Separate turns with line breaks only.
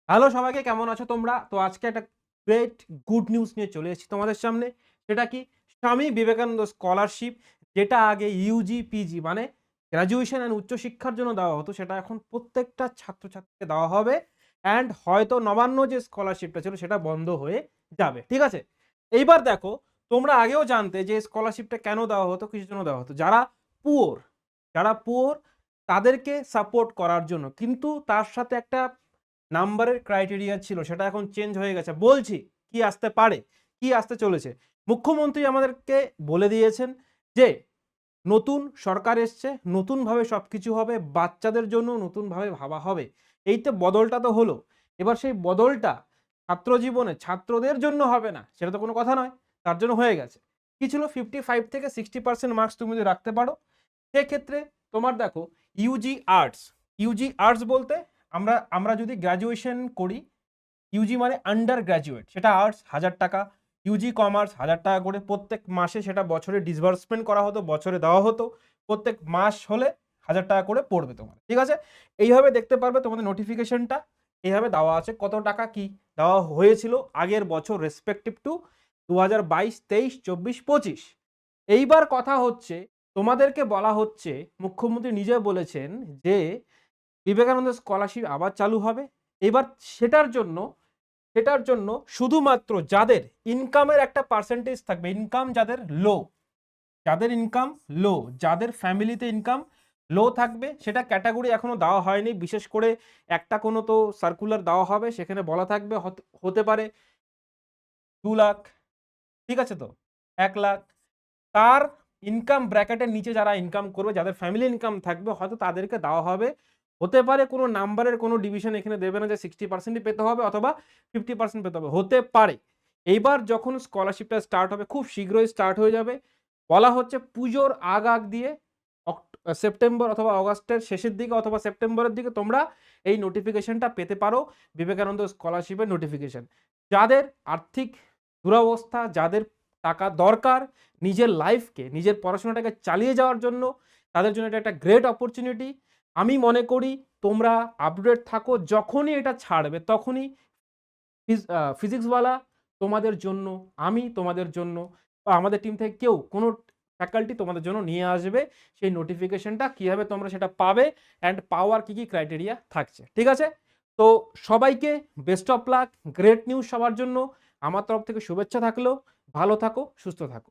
Hello সবাইকে, কেমন আছো তোমরা? তো আজকে একটা গ্রেট গুড নিউজ নিয়ে চলে এসেছি তোমাদের সামনে। সেটা কি? স্বামী বিবেকানন্দ স্কলারশিপ, যেটা আগে ইউজি, পিজি মানে গ্র্যাজুয়েশন অ্যান্ড উচ্চশিক্ষার জন্য দেওয়া হতো, সেটা এখন প্রত্যেকটা ছাত্রছাত্রীকে দেওয়া হবে। অ্যান্ড হয়তো নবান্ন যে স্কলারশিপটা ছিল সেটা বন্ধ হয়ে যাবে। ঠিক আছে? এইবার দেখো, তোমরা আগেও জানতে যে স্কলারশিপটা কেন দেওয়া হতো, কিসের জন্য দেওয়া হতো। পুওর যারা পুওর তাদেরকে সাপোর্ট করার জন্য। কিন্তু তার সাথে একটা নাম্বারের ক্রাইটেরিয়া ছিল, সেটা এখন চেঞ্জ হয়ে গেছে। বলছি কি আসতে পারে, কি আসতে চলেছে। মুখ্যমন্ত্রী আমাদেরকে বলে দিয়েছেন যে নতুন সরকার এসছে, নতুনভাবে সবকিছু হবে, বাচ্চাদের জন্য নতুনভাবে ভাবা হবে। এই তো বদলটা তো হলো। এবার সেই বদলটা ছাত্র জীবনে ছাত্রদের জন্য হবে না, সেটা তো কোনো কথা নয়। তার জন্য হয়ে গেছে কি ছিল, 55 থেকে 60% মার্কস তুমি যদি রাখতে পারো, সেক্ষেত্রে তোমার দেখো ইউজি আর্টস। ইউজি আর্টস বলতে আমরা আমরা যদি গ্র্যাজুয়েশন করি, ইউজি মানে আন্ডার গ্র্যাজুয়েট, সেটা আর্টস 1000 টাকা, ইউজি কমার্স 1000 টাকা করে প্রত্যেক মাসে, সেটা বছরে ডিসবার্সমেন্ট করা হতো, বছরে দেওয়া হতো। প্রত্যেক মাস হলে 1000 টাকা করে পড়বে তোমার। ঠিক আছে? এইভাবে দেখতে পারবে তোমাদের নোটিফিকেশনটা এইভাবে দেওয়া আছে, কত টাকা কি দেওয়া হয়েছিল আগের বছর রেসপেক্টিভ টু 2022, 23, 24, 25। এইবার কথা হচ্ছে, তোমাদেরকে বলা হচ্ছে, মুখ্যমন্ত্রী নিজে বলেছেন যে বিবেকানন্দ স্কলারশিপ আবার চালু হবে। এবার সেটার জন্য সেটার জন্য শুধুমাত্র যাদের ইনকামের একটা পার্সেন্টেজ থাকবে, ইনকাম যাদের লো, যাদের ইনকাম লো, যাদের ফ্যামিলিতে ইনকাম লো থাকবে, সেটা ক্যাটাগরি এখনো দেওয়া হয়নি। বিশেষ করে একটা কোনো তো সার্কুলার দেওয়া হবে, সেখানে বলা থাকবে হতে পারে 2 লাখ, ঠিক আছে, তো 1 লাখ। তার ইনকাম ব্র্যাকেটের নিচে যারা ইনকাম করবে, যাদের ফ্যামিলি ইনকাম থাকবে, হয়তো তাদেরকে দেওয়া হবে। হতে পারে কোনো নাম্বারের কোনো ডিভিশন এখানে দেবে না যে 60%ই পেতে হবে অথবা 50% পেতে হবে, হতে পারে। এইবার যখন স্কলারশিপটা স্টার্ট হবে, খুব শীঘ্রই স্টার্ট হয়ে যাবে। বলা হচ্ছে পুজোর আগ দিয়ে সেপ্টেম্বর অথবা অগাস্টের শেষের দিকে অথবা সেপ্টেম্বরের দিকে তোমরা এই নোটিফিকেশনটা পেতে পারো, বিবেকানন্দ স্কলারশিপের নোটিফিকেশন। যাদের আর্থিক দুরবস্থা, যাদের টাকা দরকার নিজের লাইফকে, নিজের পড়াশোনাটাকে চালিয়ে যাওয়ার জন্য, তাদের জন্য এটা একটা গ্রেট অপরচুনিটি। আমি মনে করি তোমরা আপডেট থাকো, যখনই এটা ছাড়বে তখনই ফিজিক্সওয়ালা তোমাদের জন্য, আমি তোমাদের জন্য, বা আমাদের টিম থেকে কেউ, কোনো ফ্যাকাল্টি তোমাদের জন্য নিয়ে আসবে সেই নোটিফিকেশনটা, কীভাবে তোমরা সেটা পাবে and power key key criteria থাকছে। ঠিক আছে? তো সবাইকে best of luck, great news সবার জন্য। আমার তরফ থেকে শুভেচ্ছা থাকলো। ভালো থাকো, সুস্থ থাকো।